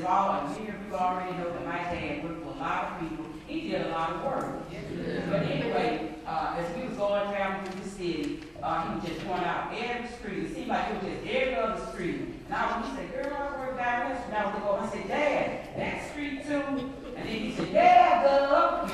all, and many of you already know that my dad worked for a lot of people. He did a lot of work. But anyway, as we was going traveling through the city, he was just going out every street. It seemed like it was just every other street. And he said, girl, I work down this street. And I was going, I said, Dad, that street too? And then he said, yeah, girl.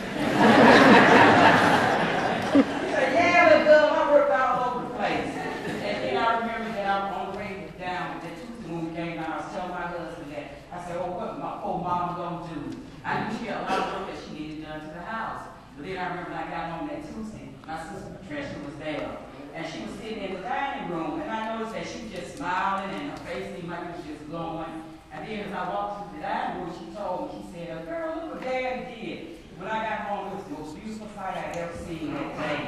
He said, yeah, girl, I worked all over the place. And then I remember that I was on the way down that Tuesday when we came down, I was telling my husband that, I said, oh, what my poor mama gonna do? I knew she had a lot of work that she needed done to the house. But then I remember when I got home that Tuesday, my sister Patricia was there. And she was sitting in the dining room, and I noticed that she was just smiling, and her face seemed like it was just glowing. And then as I walked through the dining room, she told me, she said, girl, look what Daddy did. When I got home, it was the most beautiful sight I'd ever seen that day.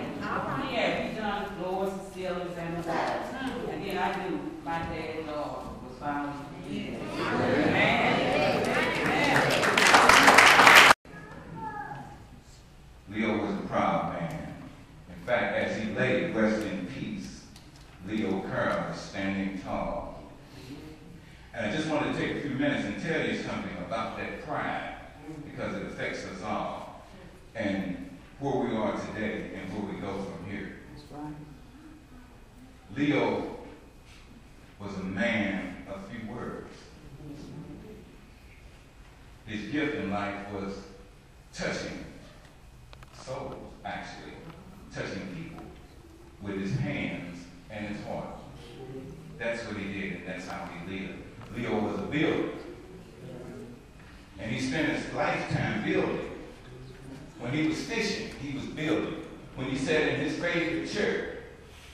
He had redone the floors, the ceilings, and the walls. And then I knew my dad's daughter was finally dead. Leo was a proud man. In fact, as he lay rest in peace, Leo Carroll is standing tall. And I just want to take a few minutes and tell you something about that pride, because it affects us all, and where we are today and where we go from here. That's right. Leo was a man of few words. His gift in life was touching souls, actually, touching people with his hands and his heart. That's what he did, and that's how he lived. Leo was a builder. And he spent his lifetime building. When he was fishing, he was building. When he sat in his favorite chair,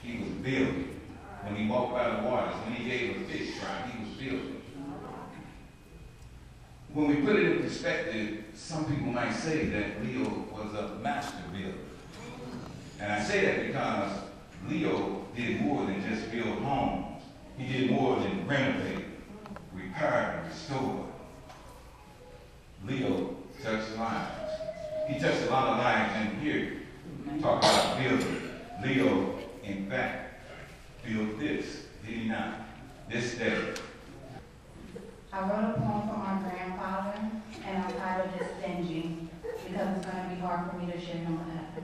he was building. When he walked by the waters, when he gave a fish fry, he was building. When we put it in perspective, some people might say that Leo was a master builder. And I say that because Leo did more than just build homes. He did more than renovate, repair, and restore. Leo touched lives. He touched a lot of lives, and here, talk about building. Leo, in fact, built this, did he not? This day. I wrote a poem for my grandfather, and I titled it Stingy, because it's going to be hard for me to share him with heaven.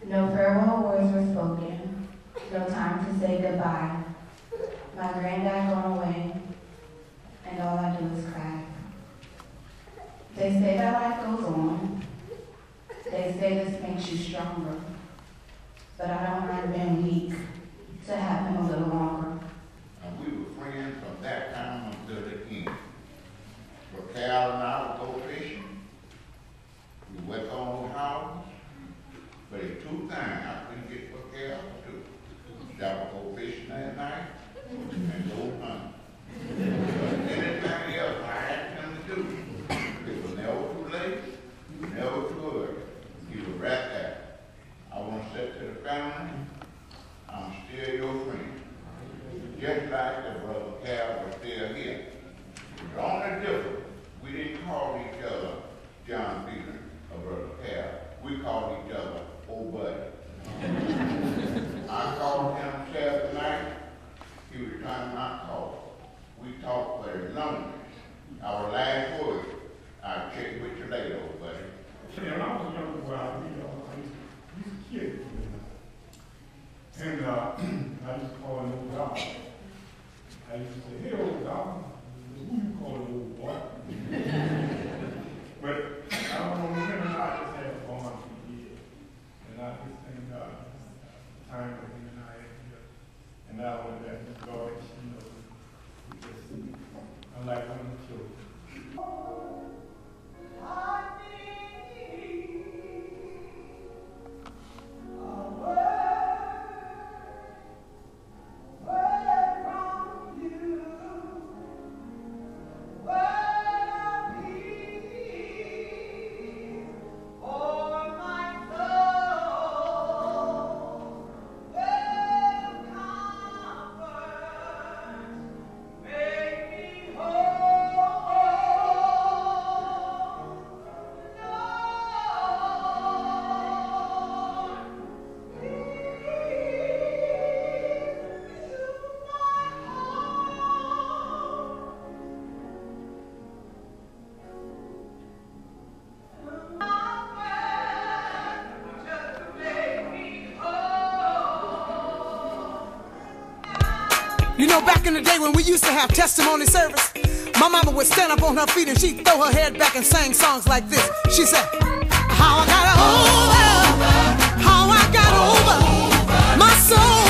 No farewell words were spoken, no time to say goodbye. My granddad gone away, and all I do is cry. They say that life goes on. They say this makes you stronger. But I don't mind being weak to have him a little longer. And we were friends from that time until the end. But Carroll and I would go fishing. We went on the house. But it's 2 things I couldn't get what Carroll to do. That would go fishing that night and go hunting. Anything else I asked him to do, it was never too late, never too early. He was right there. I want to say to the family, I'm still your friend. Just like the brother Carroll was still here. The only difference, we didn't call each other John Peter or brother Carroll. We called each other old buddy. I called him Saturday night. He returned my call. We talked very lonely. Our last word, I'll check with you later, old buddy. When I was a young boy, I used to kid. And I used to call him old dog. I used to say, hey, old dog, who you call an old boy? But I don't know, him and I just had a bond for years. And I just think time with him and I had here. And now when that his daughter, she knows, we just, I'm like one of the children. Oh You know, back in the day when we used to have testimony service, my mama would stand up on her feet and she'd throw her head back and sing songs like this. She said, how I got over, how I got over, my soul.